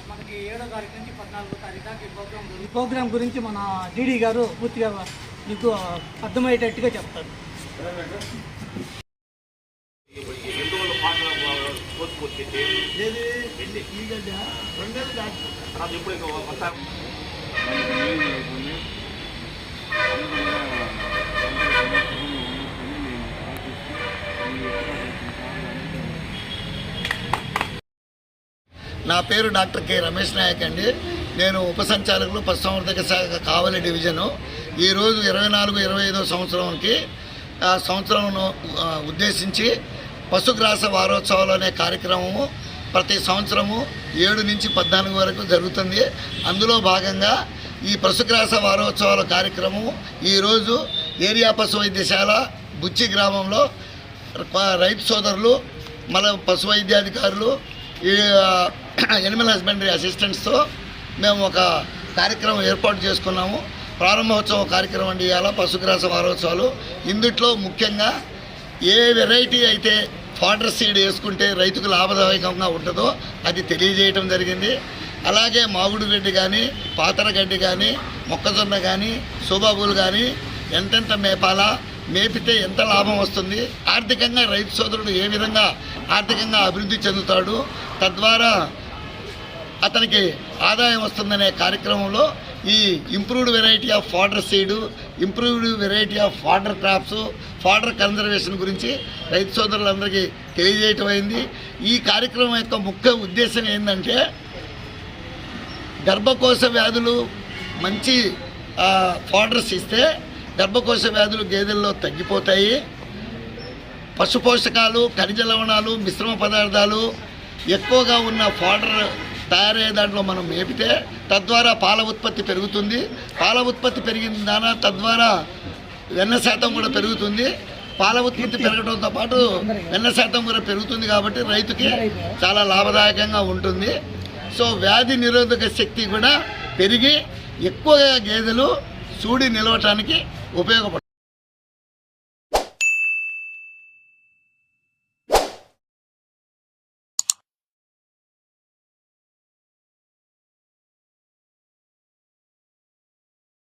మనకి 7వ తారీఖు నుంచి 14వ తారీఖు దాకా ఈ ప్రోగ్రాం గురించి మన డీడీ గారు పూర్తిగా మీకు అర్థమయ్యేటట్టుగా చెప్తారు. నా పేరు డాక్టర్ కె రమేష్ నాయక్ అండి. నేను ఉప సంచాలకులు పశుసంవర్ధక శాఖ కావలి డివిజను. ఈరోజు 24-25వ సంవత్సరంకి సంవత్సరంను ఉద్దేశించి పశుగ్రాస వారోత్సవాలు అనే కార్యక్రమము ప్రతి సంవత్సరము 7 నుంచి 14 వరకు జరుగుతుంది. అందులో భాగంగా ఈ పశుగ్రాస వారోత్సవాల కార్యక్రమం ఈరోజు ఏరియా పశు వైద్యశాల బుచ్చి గ్రామంలో రైతు సోదరులు మన పశు వైద్యాధికారులు యానిమల్ హస్బెండరీ అసిస్టెంట్స్తో మేము ఒక కార్యక్రమం ఏర్పాటు చేసుకున్నాము. ప్రారంభోత్సవ కార్యక్రమం అండి ఇవాళ పశుగ్రాస వారోత్సవాలు. ఇందుట్లో ముఖ్యంగా ఏ వెరైటీ అయితే ఫాడర్ సీడ్ వేసుకుంటే రైతుకు లాభదాయకంగా ఉంటుందో అది తెలియజేయటం జరిగింది. అలాగే మాగుడు గడ్డి కానీ, పాతర గడ్డి కానీ, మొక్కజొన్న కానీ, సోబాబులు కానీ ఎంతెంత మేపాలా, మేపితే ఎంత లాభం వస్తుంది, ఆర్థికంగా రైతు సోదరుడు ఏ విధంగా ఆర్థికంగా అభివృద్ధి చెందుతాడు, తద్వారా అతనికి ఆదాయం వస్తుందనే కార్యక్రమంలో ఈ improved variety of fodder seed, improved variety of fodder crops, fodder conservation గురించి రైతు సోదరులందరికీ తెలియజేయటం అయింది. ఈ కార్యక్రమం యొక్క ముఖ్య ఉద్దేశం ఏంటంటే గర్భకోశ వ్యాధులు మంచి ఫాడర్స్ ఇస్తే గర్భకోశ వ్యాధులు గేదెల్లో తగ్గిపోతాయి. పశు పోషకాలు, ఖనిజ లవణాలు, మిశ్రమ పదార్థాలు ఎక్కువగా ఉన్న ఫాడర్ తయారయ్యే దాంట్లో మనం మేపితే తద్వారా పాల ఉత్పత్తి పెరుగుతుంది. పాల ఉత్పత్తి పెరిగిన దాని తద్వారా వెన్న శాతం కూడా పెరుగుతుంది. పాల ఉత్పత్తి పెరగడంతో పాటు వెన్న శాతం కూడా పెరుగుతుంది కాబట్టి రైతుకి చాలా లాభదాయకంగా ఉంటుంది. సో వ్యాధి నిరోధక శక్తి కూడా పెరిగి ఎక్కువగా గేదెలు సూడి నిలవటానికి ఉపయోగపడుతుంది.